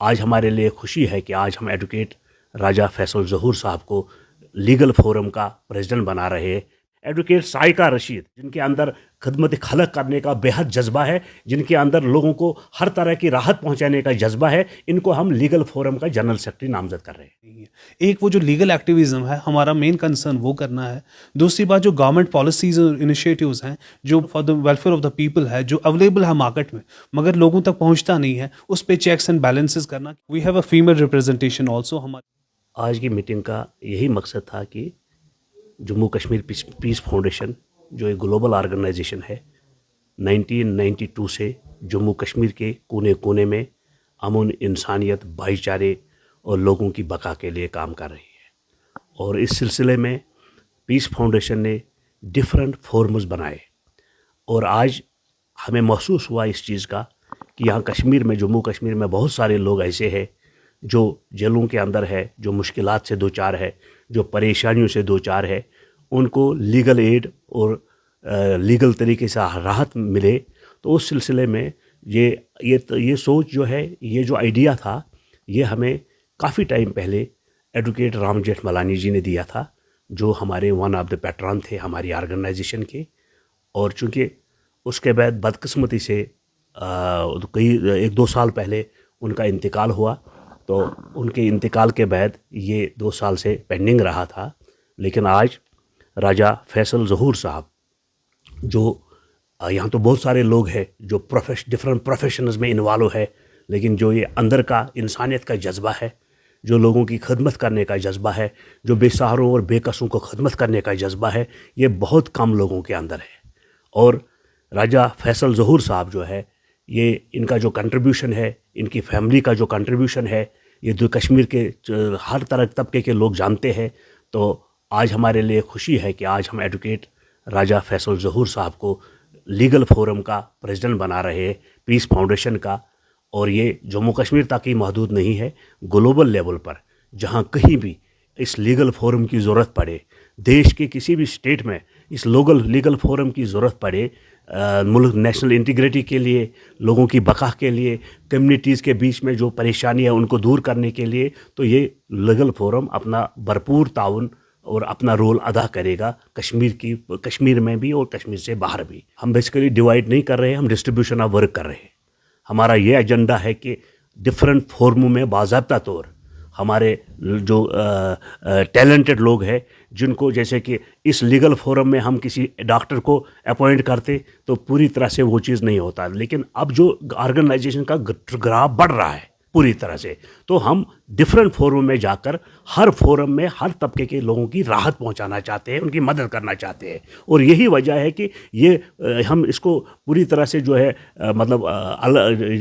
آج ہمارے لیے خوشی ہے کہ آج ہم ایڈوکیٹ راجہ فیصل ظہور صاحب کو لیگل فورم کا پریزیڈنٹ بنا رہے ہیں. ایڈوکیٹ سائقہ رشید جن کے اندر خدمت خلق کرنے کا بے حد جذبہ ہے، جن کے اندر لوگوں کو ہر طرح کی راحت پہنچانے کا جذبہ ہے، ان کو ہم لیگل فورم کا جنرل سیکرٹری نامزد کر رہے ہیں. ایک وہ جو لیگل ایکٹیویزم ہے ہمارا مین کنسرن وہ کرنا ہے. دوسری بات جو گورنمنٹ پالیسیز اور انیشیٹیوز ہیں جو for the welfare of the people ہے، جو اویلیبل ہے مارکیٹ میں مگر لوگوں تک پہنچتا نہیں ہے، اس پہ چیکس اینڈ بیلنسز کرنا. We have a female representation also. آج کی میٹنگ کا یہی مقصد تھا کہ جموں کشمیر پیس فاؤنڈیشن جو ایک گلوبل آرگنائزیشن ہے، 1992 سے جموں کشمیر کے کونے کونے میں امن، انسانیت، بھائی چارے اور لوگوں کی بقا کے لیے کام کر رہی ہے. اور اس سلسلے میں پیس فاؤنڈیشن نے ڈفرینٹ فورمز بنائے، اور آج ہمیں محسوس ہوا اس چیز کا کہ یہاں کشمیر میں، جموں کشمیر میں بہت سارے لوگ ایسے ہیں جو جیلوں کے اندر ہے، جو مشکلات سے دوچار ہے، جو پریشانیوں سے دوچار ہے. ان کو لیگل ایڈ اور لیگل طریقے سے راحت ملے. تو اس سلسلے میں یہ سوچ جو ہے، یہ جو آئیڈیا تھا، یہ ہمیں کافی ٹائم پہلے ایڈوکیٹ رام جیٹھ ملانی جی نے دیا تھا، جو ہمارے ون آف دا پیٹران تھے ہماری آرگنائزیشن کے. اور چونکہ اس کے بعد بدقسمتی سے ایک دو سال پہلے ان کا انتقال ہوا، تو ان کے انتقال کے بعد یہ 2 سال سے پینڈنگ رہا تھا. لیکن آج راجہ فیصل ظہور صاحب، جو یہاں تو بہت سارے لوگ ہیں جو ڈفرینٹ پروفیشنز میں انوالو ہے، لیکن جو یہ اندر کا انسانیت کا جذبہ ہے، جو لوگوں کی خدمت کرنے کا جذبہ ہے، جو بے سہاروں اور بے کسوں کو خدمت کرنے کا جذبہ ہے، یہ بہت کم لوگوں کے اندر ہے. اور راجہ فیصل ظہور صاحب جو ہے، یہ ان کا جو کنٹریبیوشن ہے، ان کی فیملی کا جو کنٹریبیوشن ہے، یہ جو کشمیر کے ہر طرح طبقے کے لوگ جانتے ہیں. تو آج ہمارے لیے خوشی ہے کہ آج ہم ایڈوکیٹ راجہ فیصل ظہور صاحب کو لیگل فورم کا پریزیڈنٹ بنا رہے ہیں، پیس فاؤنڈیشن کا. اور یہ جموں کشمیر تک ہی محدود نہیں ہے، گلوبل لیول پر جہاں کہیں بھی اس لیگل فورم کی ضرورت پڑے، دیش کے کسی بھی اسٹیٹ میں اس لیگل فورم کی ضرورت پڑے، ملک نیشنل انٹیگریٹی کے لیے، لوگوں کی بقا کے لیے، کمیونٹیز کے بیچ میں جو پریشانی ہے ان کو دور کرنے کے لیے، تو یہ لیگل فورم اپنا بھرپور تعاون اور اپنا رول ادا کرے گا کشمیر میں بھی اور کشمیر سے باہر بھی. ہم بیسیکلی ڈیوائڈ نہیں کر رہے ہیں، ہم ڈسٹریبیوشن آف ورک کر رہے ہیں. ہمارا یہ ایجنڈا ہے کہ ڈفرینٹ فورموں میں باضابطہ طور ہمارے جو ٹیلنٹڈ لوگ ہیں، جن کو جیسے کہ اس لیگل فورم میں ہم کسی ڈاکٹر کو اپوائنٹ کرتے تو پوری طرح سے وہ چیز نہیں ہوتا. لیکن اب جو آرگنائزیشن کا گراف بڑھ رہا ہے پوری طرح سے، تو ہم ڈفرینٹ فورم میں جا کر ہر فورم میں ہر طبقے کے لوگوں کی راحت پہنچانا چاہتے ہیں، ان کی مدد کرنا چاہتے ہیں. اور یہی وجہ ہے کہ یہ ہم اس کو پوری طرح سے جو ہے مطلب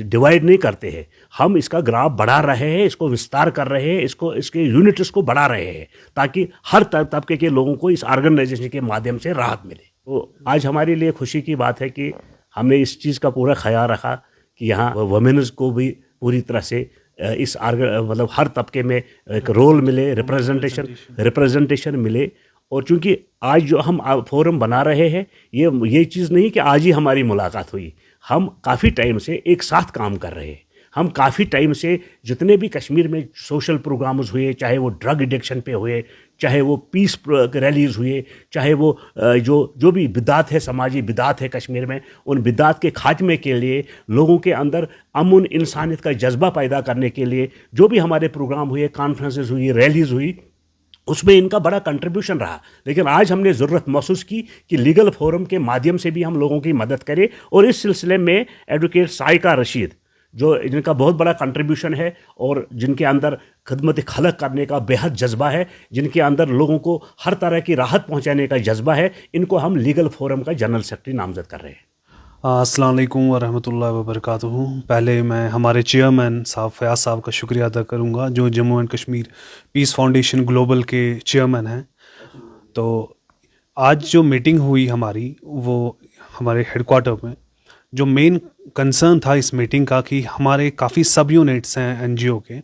ڈیوائڈ نہیں کرتے ہیں. ہم اس کا گراف بڑھا رہے ہیں، اس کو وستار کر رہے ہیں، اس کے یونٹس کو بڑھا رہے ہیں، تاکہ ہر طبقے کے لوگوں کو اس آرگنائزیشن کے مادھیم سے راحت ملے. تو آج ہمارے لیے خوشی کی بات ہے کہ ہم نے اس چیز کا پورا خیال رکھا کہ یہاں وومنز کو بھی پوری طرح سے اس مطلب ہر طبقے میں ایک رول ملے، ریپرزنٹیشن ملے. اور چونکہ آج جو ہم فورم بنا رہے ہیں، یہ چیز نہیں کہ آج ہی ہماری ملاقات ہوئی، ہم کافی ٹائم سے ایک ساتھ کام کر رہے ہیں. ہم کافی ٹائم سے جتنے بھی کشمیر میں سوشل پروگرامز ہوئے، چاہے وہ ڈرگ ایڈکشن پہ ہوئے، چاہے وہ پیس ریلیز ہوئے، چاہے وہ جو بھی بدعت ہے، سماجی بدعت ہے کشمیر میں، ان بدعت کے خاتمے کے لیے، لوگوں کے اندر امن، انسانیت کا جذبہ پیدا کرنے کے لیے جو بھی ہمارے پروگرام ہوئے، کانفرنسز ہوئی، ریلیز ہوئی، اس میں ان کا بڑا کنٹریبیوشن رہا. لیکن آج ہم نے ضرورت محسوس کی کہ لیگل فورم کے مادھیم سے بھی ہم لوگوں کی مدد کریں. اور اس سلسلے میں ایڈوکیٹ سائقہ رشید، جن کا بہت بڑا کنٹریبیوشن ہے اور جن کے اندر خدمت خلق کرنے کا بے حد جذبہ ہے، جن کے اندر لوگوں کو ہر طرح کی راحت پہنچانے کا جذبہ ہے، ان کو ہم لیگل فورم کا جنرل سیکرٹری نامزد کر رہے ہیں. السلام علیکم ورحمۃ اللہ وبرکاتہ. پہلے میں ہمارے چیئرمین صاحب فیاض صاحب کا شکریہ ادا کروں گا، جو Jammu and Kashmir peace foundation global کے چیئرمین ہیں. تو آج جو میٹنگ ہوئی ہماری، وہ ہمارے ہیڈ کوارٹر میں، جو مین کنسرن تھا اس میٹنگ کا کہ ہمارے کافی سب یونٹس ہیں این جی او کے،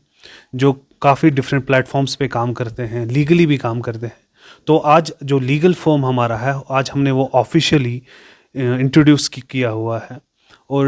جو کافی ڈفرینٹ پلیٹ فارمز پہ کام کرتے ہیں، لیگلی بھی کام کرتے ہیں. تو آج جو لیگل فارم ہمارا ہے، آج ہم نے وہ آفیشیلی انٹروڈیوس کیا ہوا ہے. اور